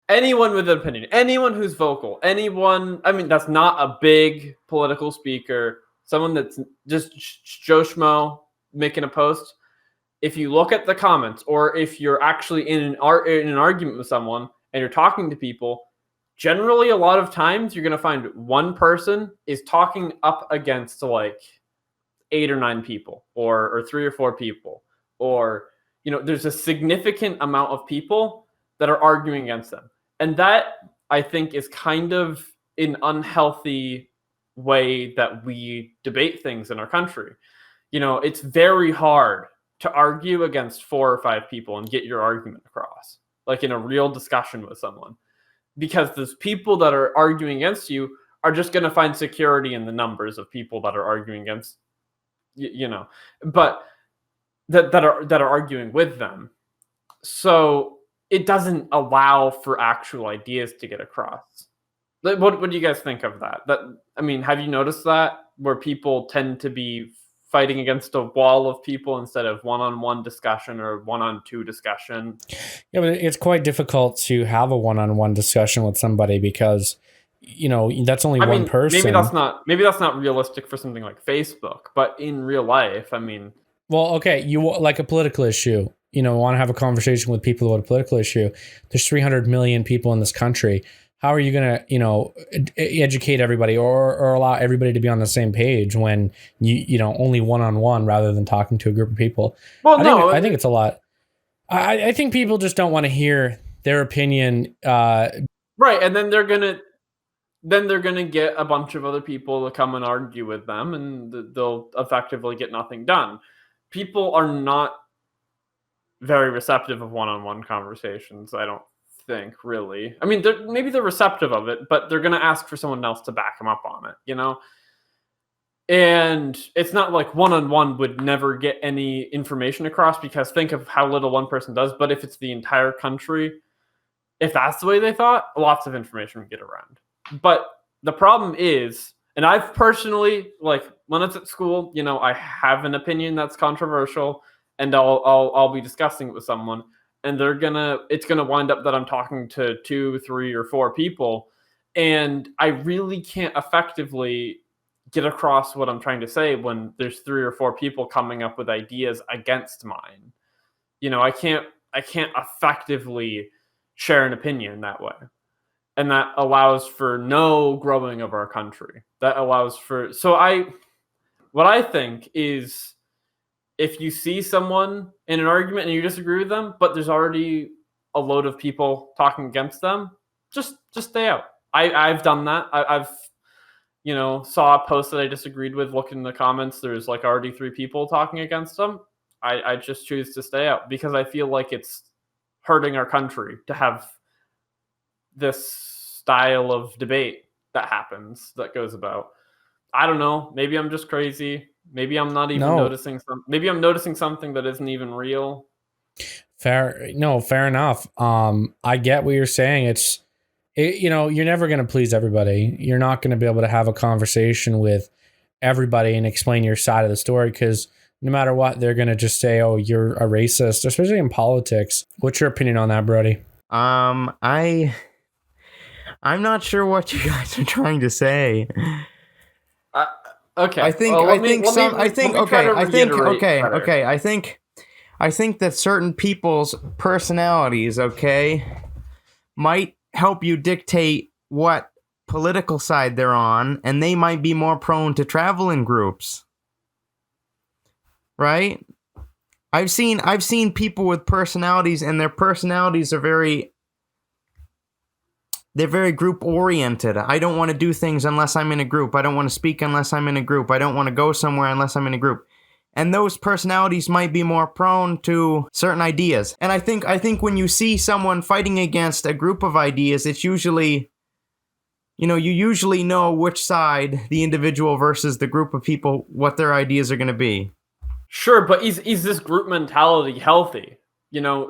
anyone with an opinion, anyone who's vocal, anyone, I mean, that's not a big political speaker, someone that's just Joe Schmo making a post. If you look at the comments, or if you're actually in an argument with someone and you're talking to people, generally a lot of times you're going to find one person is talking up against like 8 or 9 people, or 3 or 4 people, or there's a significant amount of people that are arguing against them. And that, I think, is kind of an unhealthy way that we debate things in our country. It's very hard to argue against 4 or 5 people and get your argument across, like in a real discussion with someone, because those people that are arguing against you are just going to find security in the numbers of people that are arguing against, but that are arguing with them. So it doesn't allow for actual ideas to get across. What do you guys think of that? Have you noticed that, where people tend to be fighting against a wall of people instead of one-on-one discussion or one-on-two discussion? Yeah, but it's quite difficult to have a one-on-one discussion with somebody because, that's only one person. Maybe that's not realistic for something like Facebook, but in real life, Well, okay, you like a political issue, want to have a conversation with people about a political issue. There's 300 million people in this country. How are you going to, educate everybody or allow everybody to be on the same page when only one-on-one rather than talking to a group of people? Well, I think it's a lot. I think people just don't want to hear their opinion. Right. And then they're going to get a bunch of other people to come and argue with them, and they'll effectively get nothing done. People are not very receptive of one-on-one conversations, I don't think, really. Maybe they're receptive of it, but they're going to ask for someone else to back them up on it, And it's not like one-on-one would never get any information across, because think of how little one person does. But if it's the entire country, if that's the way they thought, lots of information would get around. But the problem is, and I've personally, when it's at school, I have an opinion that's controversial, and I'll be discussing it with someone, and it's gonna wind up that I'm talking to 2, 3, or 4 people, and I really can't effectively get across what I'm trying to say when there's 3 or 4 people coming up with ideas against mine. I can't effectively share an opinion that way. And that allows for no growing of our country. That allows for... What I think is, if you see someone in an argument and you disagree with them, but there's already a load of people talking against them, just stay out. I've done that. I've saw a post that I disagreed with, look in the comments, there's already 3 people talking against them. I just choose to stay out, because I feel like it's hurting our country to have this style of debate that goes about. I don't know. Maybe I'm just crazy. Maybe I'm not even noticing something. Maybe I'm noticing something that isn't even real. Fair enough. I get what you're saying. You're never going to please everybody. You're not going to be able to have a conversation with everybody and explain your side of the story, because no matter what, they're going to just say, oh, you're a racist, especially in politics. What's your opinion on that, Brody? I'm not sure what you guys are trying to say. Okay. I think that certain people's personalities, might help you dictate what political side they're on, and they might be more prone to travel in groups. Right? I've seen people with personalities, and their personalities are very group oriented. I don't want to do things unless I'm in a group. I don't want to speak unless I'm in a group. I don't want to go somewhere unless I'm in a group. And those personalities might be more prone to certain ideas. And I think when you see someone fighting against a group of ideas, it's usually, you usually know which side, the individual versus the group of people, what their ideas are going to be. Sure, but is this group mentality healthy? Do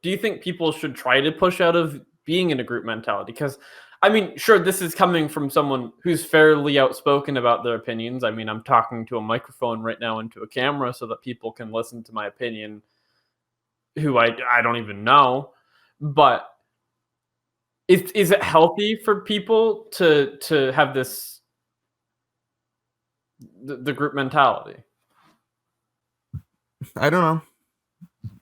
you think people should try to push out of being in a group mentality? Because sure, this is coming from someone who's fairly outspoken about their opinions. I'm talking to a microphone right now into a camera so that people can listen to my opinion, who I don't even know. But Is it healthy for people to have this the group mentality? I don't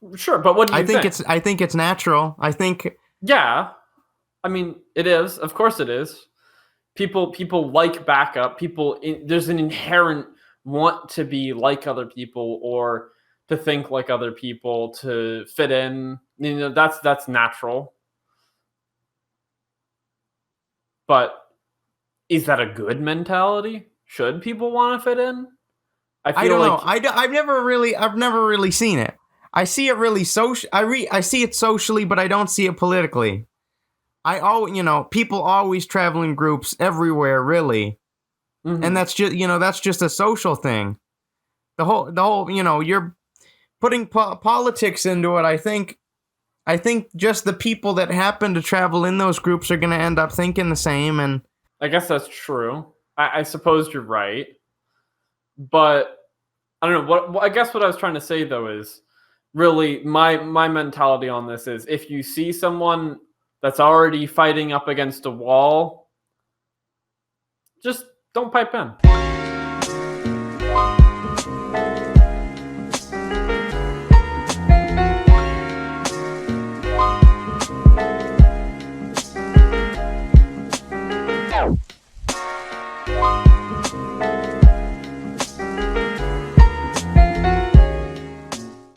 know. Sure, but what do you think? I think it's natural. I think Yeah, I mean, it is. Of course, it is. People like backup. There's an inherent want to be like other people or to think like other people to fit in. That's natural. But is that a good mentality? Should people want to fit in? I I feel don't know. like I've never really seen it. I see it really social. I see it socially, but I don't see it politically. People always travel in groups everywhere, really, and mhm. that's just a social thing. The whole, you're putting politics into it. I think just the people that happen to travel in those groups are going to end up thinking the same, and I guess that's true. I suppose you're right, but I don't know. I guess what I was trying to say though is really my mentality on this is if you see someone that's already fighting up against a wall, just don't pipe in.